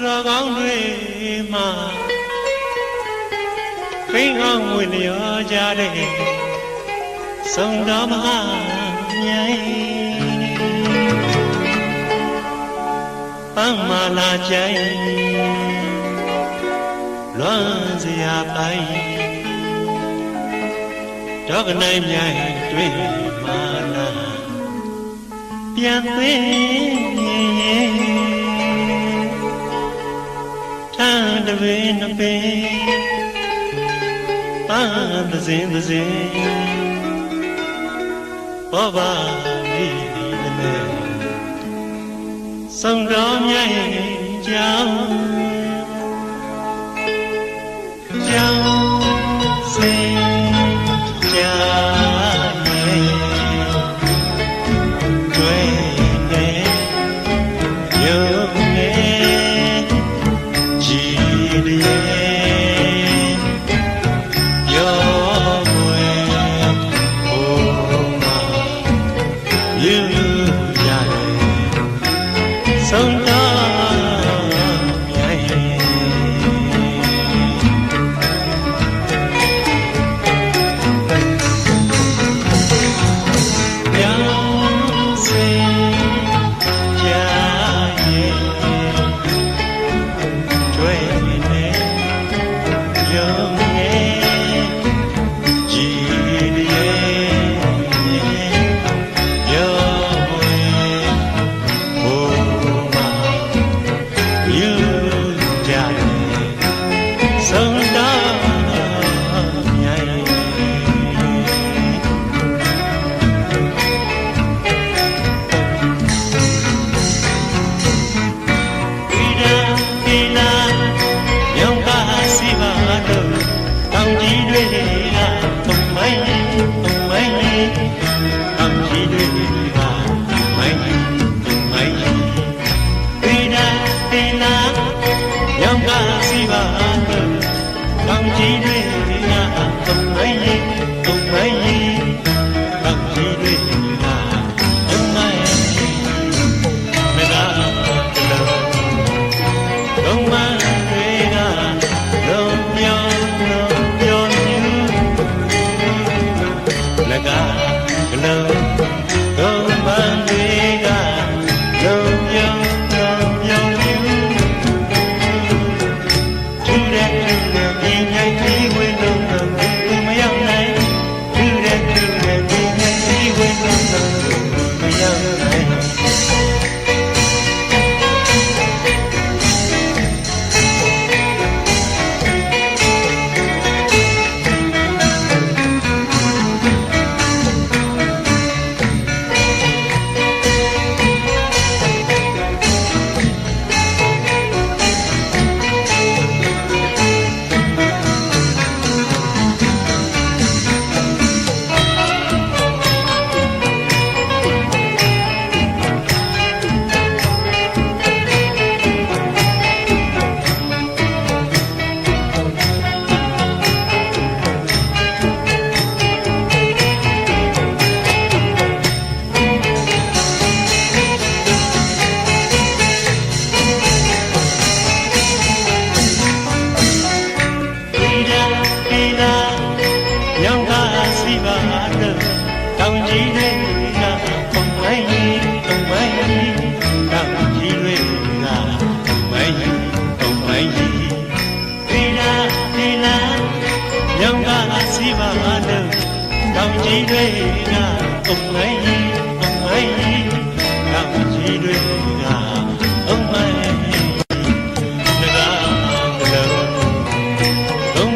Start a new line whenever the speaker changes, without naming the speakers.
တော်ကောင်းတွေမှာခိန်းအောင်ဝင်လျော်ကြတဲ့ဆုံတော်မဟာမြိုင်ပန်းမာလာကြိုင်လွမ်းစရာပိုင်တော့ကနိုင်မြိုင်တွေ့မာလာပြန်သိထမ်းတပင်နှပင်ပန်းသစင်သစင်ဘောပါမိတယ်ဆုံတော်မြိုင်ကြောင်းစေကြရဲ့တွေ့နေရုံနဲ့ကြည်လျက်ရောမွေဟိုမှာယူရတယ်ဆုံတော်မြိုင်
Ông ấy